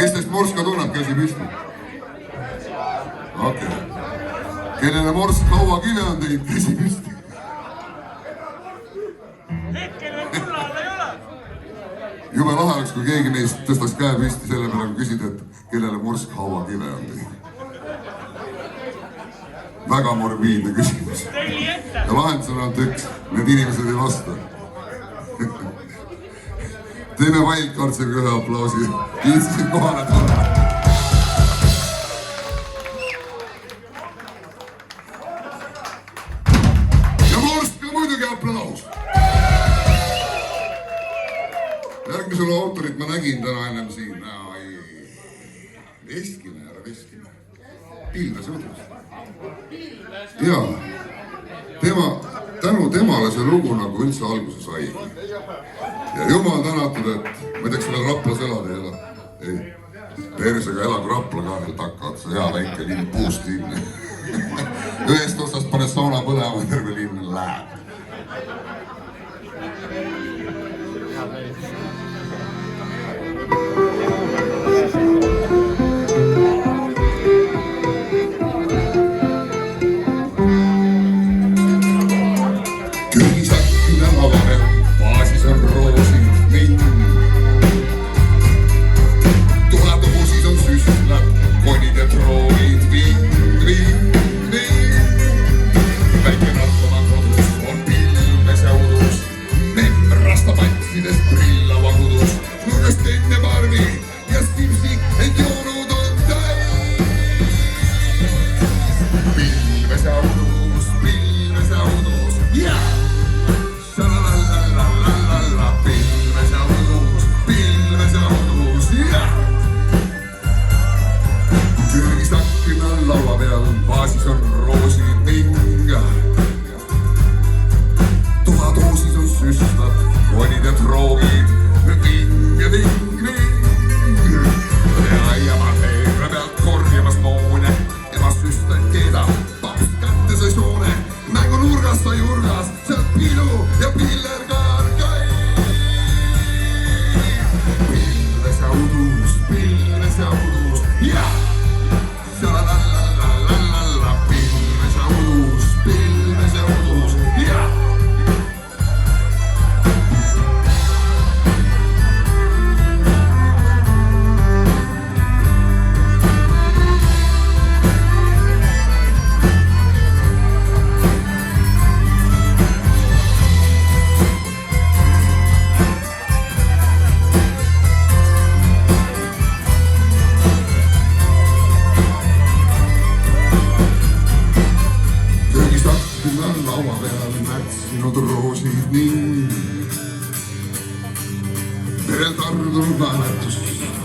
kes teist Morska tunneb, käsi püsti? Okei. Kellele Morsk hauakive on teinud, käsi püsti? Hetkel veel kulla all ei ole. Jube lahe oleks, kui keegi neist tõstaks käe püsti selle peale, kui küsida, et kellele Morsk hauakive on teinud. Väga morbiidne küsimus. Ja lahendus on ainult üks. Need inimesed ei vasta. Teeme Wildcardsiga ühe aplausi. Kiitsin kohale tulla. Ja Morsk ka muidugi aplaus. Järgmisel autorit ma nägin täna ennem siin. Veskime, ära veskime. Pilves õdus. Jaa, tänu temale see lugu nagu üldse alguse sai. Ja jumal tänatud, et ma ei tea, kas veel Raplas elada ei ela. Ei, persega elagu Rapla ka veel takka otsa, hea väike linn, puust linn. Ühest otsast pane sauna põlema, terve linn läheb.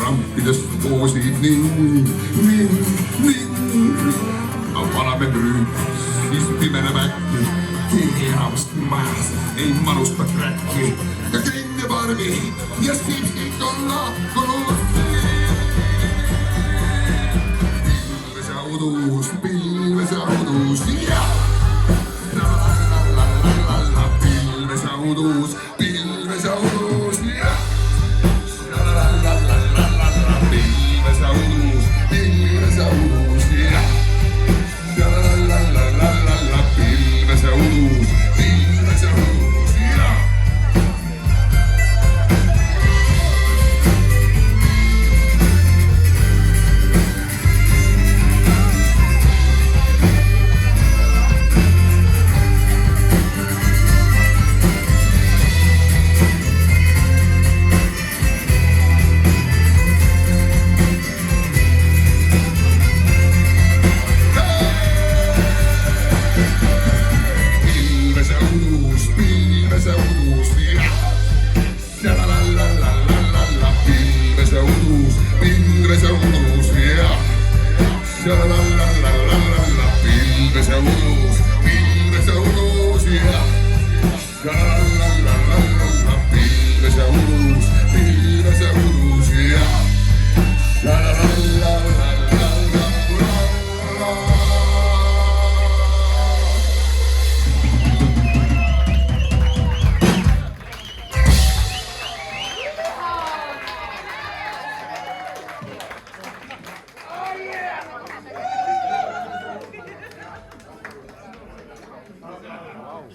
Rampidest voosid ning. Valame brüüd, siis pimene mäkki. Keegi eramast majas ei manusta kräkki. Ja kenne parvi ja sipskik on lahkunud. Pilves ja udus, ja! Pilves ja udus, ja!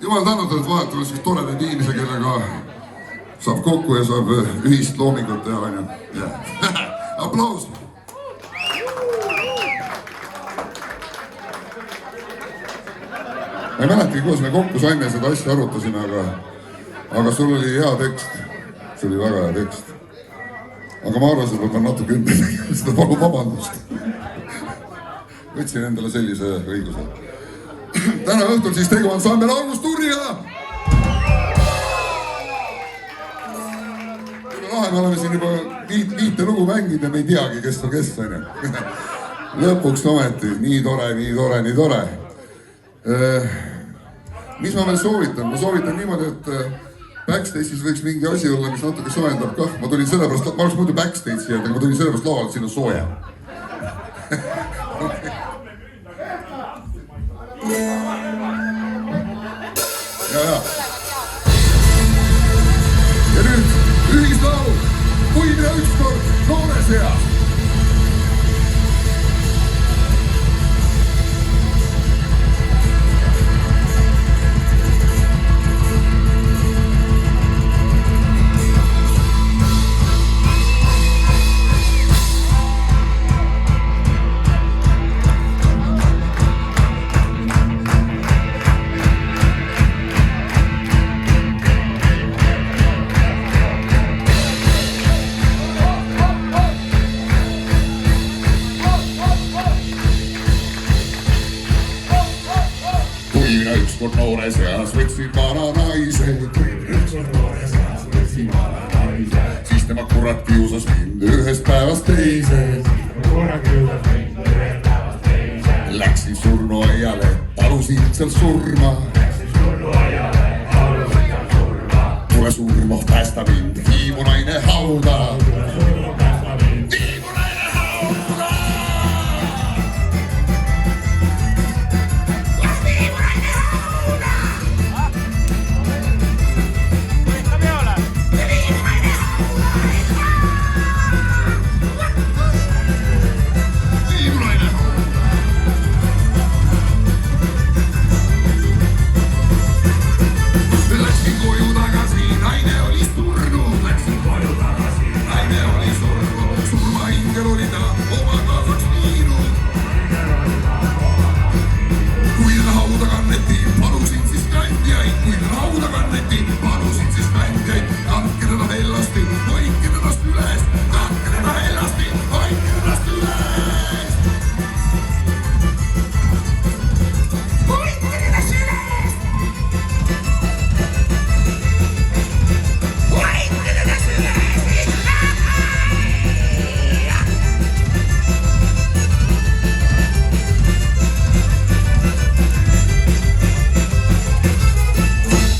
jumal tänatud, et vahetame siis toredaid inimesi, kellega saab kokku ja saab ühist loomingut teha, on ju. Aplaus! Ma ei mäletagi, kuidas me kokku saime, seda asja arutasime, aga sul oli hea tekst. See oli väga hea tekst. Aga ma arvasin, et ma pean natuke ümber tegema, seda palun vabandust. Võtsin endale sellise õiguse. Täna õhtul siis tegu ansambel Augusturniga! Me oleme siin juba 5 lugu mänginud ja me ei teagi, kes on kes, on ju. Lõpuks ometi, nii tore, nii tore, nii tore. Mis ma veel soovitan? Ma soovitan niimoodi, et backstage'is võiks mingi asi olla, mis natuke soojendab kah. Ma tulin sellepärast, ma oleks muidu backstage'i jäänud, aga ma tulin sellepärast laualt, siin on sooja. Ja. Ja nüüd ühislaulu, puimine ükskord noore seas. Ükskord noore seas võtsin vana naise. Siis tema kurat kiusas mind ühest päevast teise. Läksin surnuaiale, palusin seal surma. Tule surma, päästa mind, hiimu naine hauda.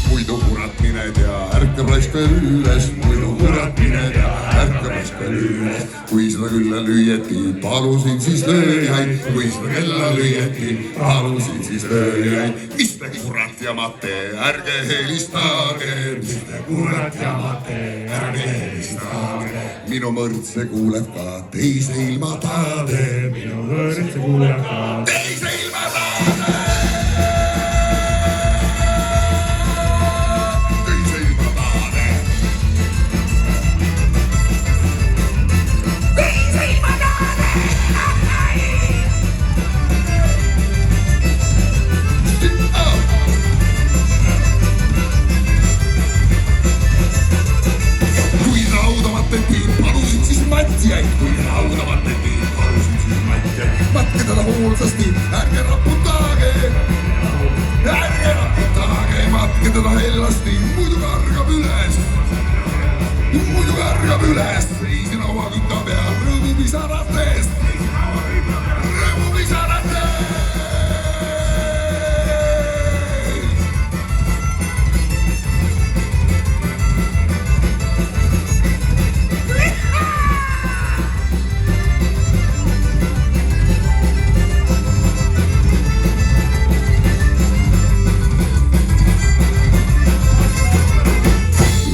Muidu kurat mine tea, ärkamas ka lüües. Kui seda külla lüüeti, palusin siis lööjaid. Kui seda kella lüüeti, palusin siis lööjaid. Mis te kurat jamate, ärge helistage. Mis te kurat jamate, ärge helistage. Minu mõrtse kuuleb ka teise ilma taade. Minu mõrtse kuuleb ka teise ilma taade. Matke täna hoolsasti, ärge raputage, matke täna hellasti, muidu kargab üles, seisin auakütta peal rõõmupisaratest.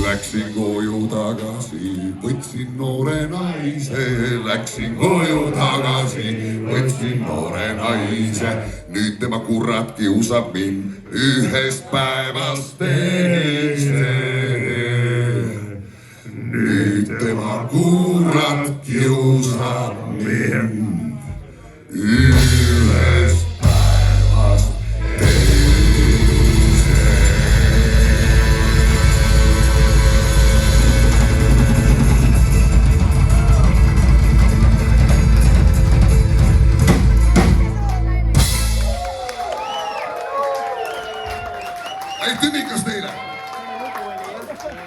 Läksin koju tagasi, võtsin noore naise, läksin koju tagasi, võtsin noore naise. Nüüd tema kurat kiusab mind ühest päevast teise. Nüüd tema kurat kiusab